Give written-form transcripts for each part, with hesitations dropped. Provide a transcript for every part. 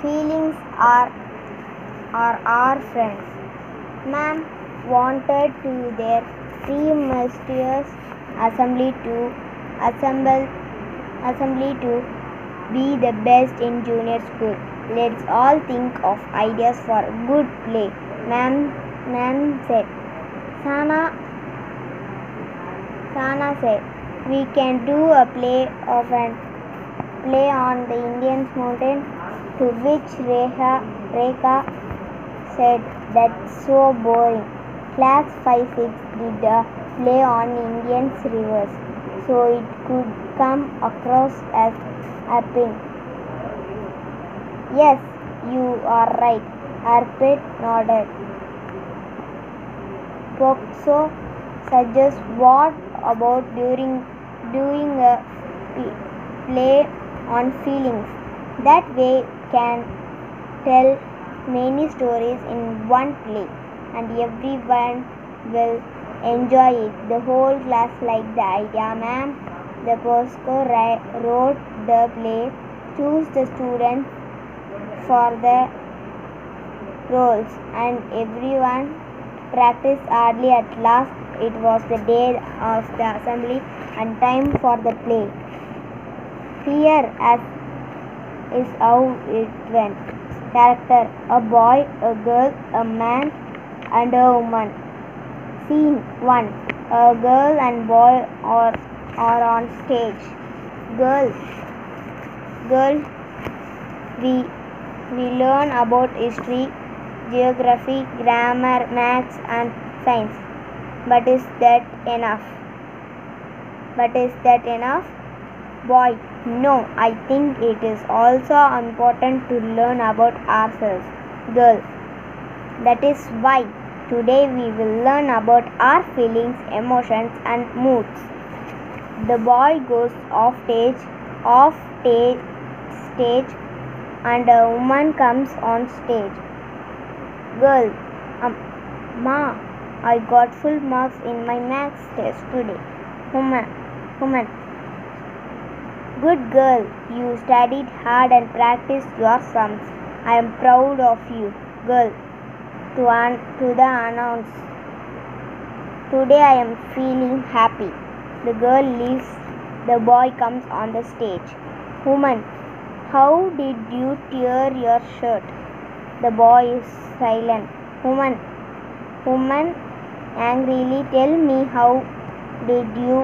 feelings are our friends. Ma'am wanted to their pre-mysterious assembly to be the best in junior school. Let's all think of ideas for good play. Ma'am said. Sana said, we can do a play on the Indian mountain, to which Rekha said, that's so boring. Class 5-6 did a play on Indian rivers, so it could come across as upping. Yes, you are right, Arpit nodded. Pokso suggests, what about doing a play on feelings? That way can tell many stories in one play, and everyone will enjoy it. The whole class liked the idea, ma'am. The Posco wrote the play, chose the students for the roles, and everyone practiced hardly. At last, it was the day of the assembly and time for the play. Here is how it went. Character: a boy, a girl, a man, and a woman. Scene 1. A girl and boy are on stage. Girl, we learn about history, geography, grammar, maths, and science. But is that enough? Boy: no, I think it is also important to learn about ourselves. Girl: that is why today we will learn about our feelings, emotions, and moods. The boy goes off stage, and a woman comes on stage. Girl: Ma, I got full marks in my maths test today. Woman: good girl, you studied hard and practiced your sums. I am proud of you. Girl: to the announce, today I am feeling happy. The girl leaves. The boy comes on the stage. Woman: how did you tear your shirt? The boy is silent. Woman angrily: tell me, how did you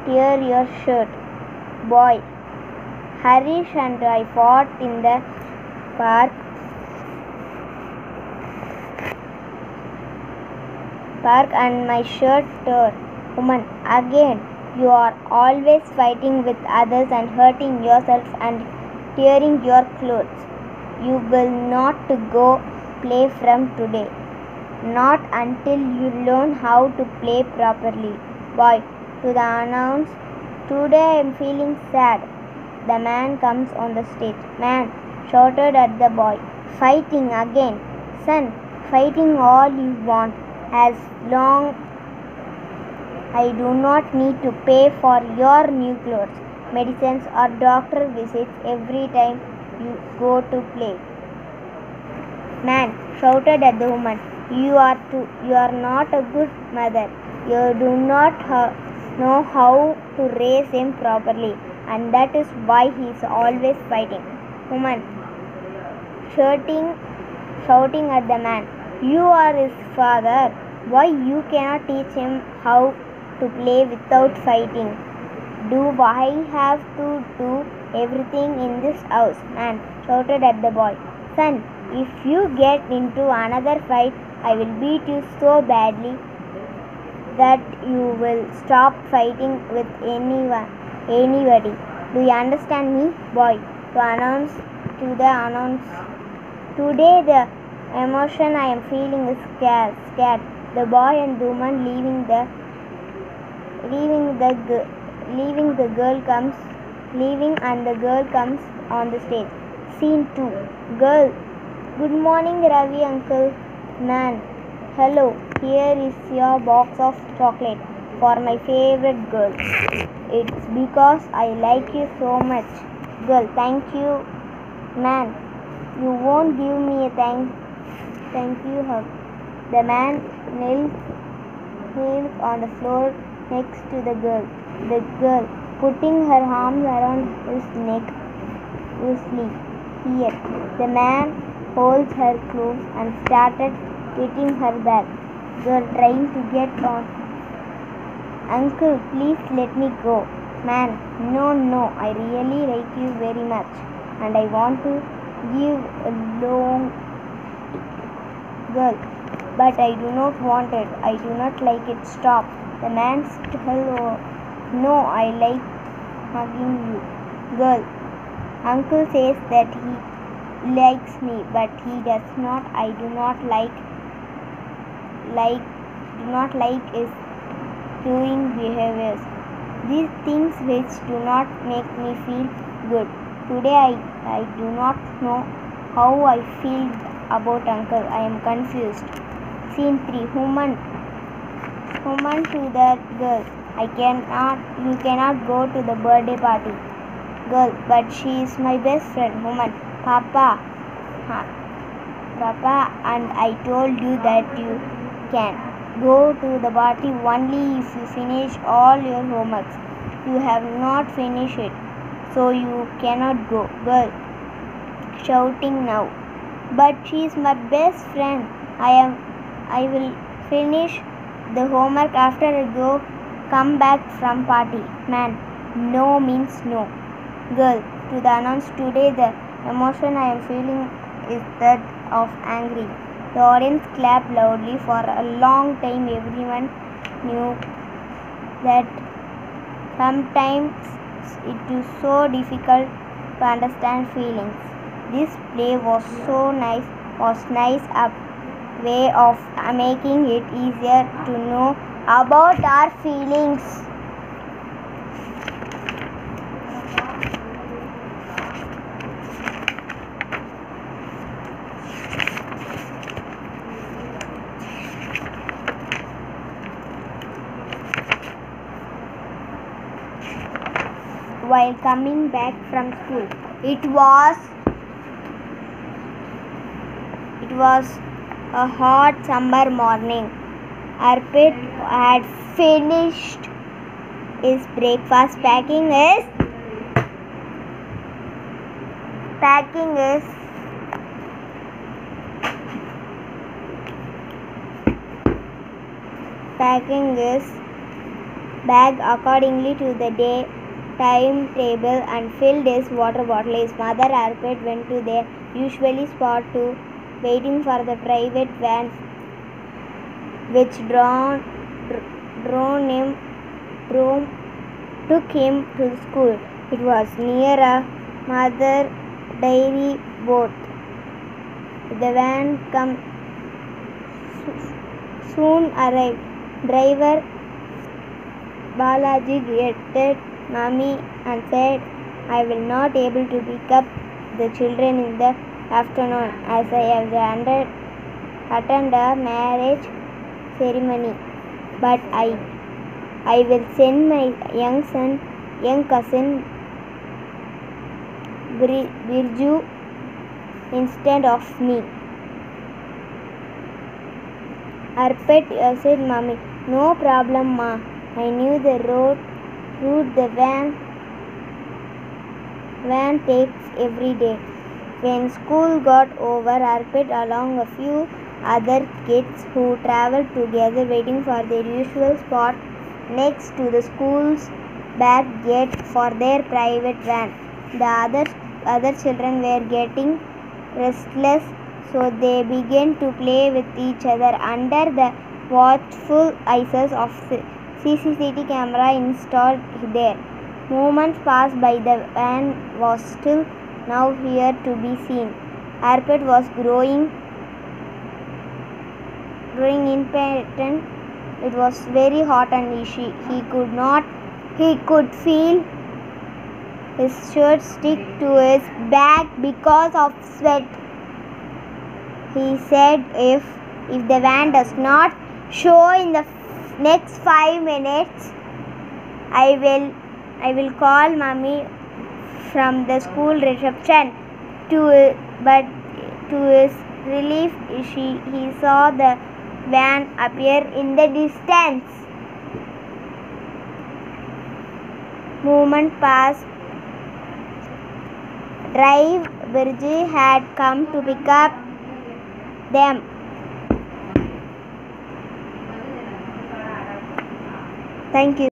tear your shirt? Boy: Harish and I fought in the park and my shirt tore. Woman: again, you are always fighting with others and hurting yourself and tearing your clothes. You will not go play from today. Not until you learn how to play properly. Boy, to the announce, today I am feeling sad. The man comes on the stage. Man shouted at the boy, fighting again. Son, fighting all you want, as long I do not need to pay for your new clothes, medicines, or doctor visits every time you go to play. Man shouted at the woman, you are not a good mother. You do not know how to raise him properly, and that is why he is always fighting. Woman shouting at the man, you are his father. Why you cannot teach him how to play without fighting? Do I have to do everything in this house? Man shouted at the boy, son, if you get into another fight, I will beat you so badly that you will stop fighting with anybody. Do you understand me? Boy to the announce, today the emotion I am feeling is scared. The boy and woman leaving and the girl comes on the stage. Scene 2. Girl: good morning, Ravi uncle. Man: hello, here is your box of chocolate for my favorite girl. It's because I like you so much. Girl: thank you. Man: You won't give me a thank you hug. The man kneels on the floor next to the girl. The girl, putting her arms around his neck, loosely. Here, the man holds her close and started petting her back. Girl trying to get on. Uncle, please let me go. Man, no, I really like you very much and I want to give a long girl, but I do not want it. I do not like it. Stop. The man still, no, I like hugging you. Girl, Uncle says that he likes me, but he does not. I do not like his doing behaviors. These things which do not make me feel good. Today I do not know how I feel about Uncle. I am confused. Scene 3. Human to the girl. You cannot go to the birthday party. Girl, but she is my best friend. Human, Papa, and I told you that you can go to the party only if you finish all your homeworks. You have not finished it, so you cannot go. Girl, shouting now. But she is my best friend. I will finish the homework after I come back from party. Man, no means no. Girl, to the announce today the emotion I am feeling is that of angry. The audience clapped loudly. For a long time everyone knew that sometimes it is so difficult to understand feelings. This play was nice a way of making it easier to know about our feelings. While coming back from school, it was a hot summer morning. Arpit had finished his breakfast, packing his bag accordingly to the day timetable and filled his water bottle. His mother Arpit went to their usual spot to waiting for the private van which took him to the school. It was near a mother dairy boat. The van soon arrived. Driver Balaji greeted Mommy and said, I will not able to pick up the children in the afternoon as I have attend a marriage ceremony. But I will send my young cousin Birju instead of me. Arpit said, Mommy, no problem, Ma. I knew the route the van takes every day. When school got over, Arpit along a few other kids who travelled together waiting for their usual spot next to the school's back gate for their private van. The other children were getting restless, so they began to play with each other under the watchful eyes of CCTV camera installed there. Moments passed by. The van was still now here to be seen. Arpit was growing impatient. It was very hot and he could feel his shirt stick to his back because of sweat. He said, if the van does not show in the next 5 minutes, I will call Mommy from the school reception to but to his relief he saw the van appear in the distance. Moment passed. Drive Birji had come to pick up them. Thank you.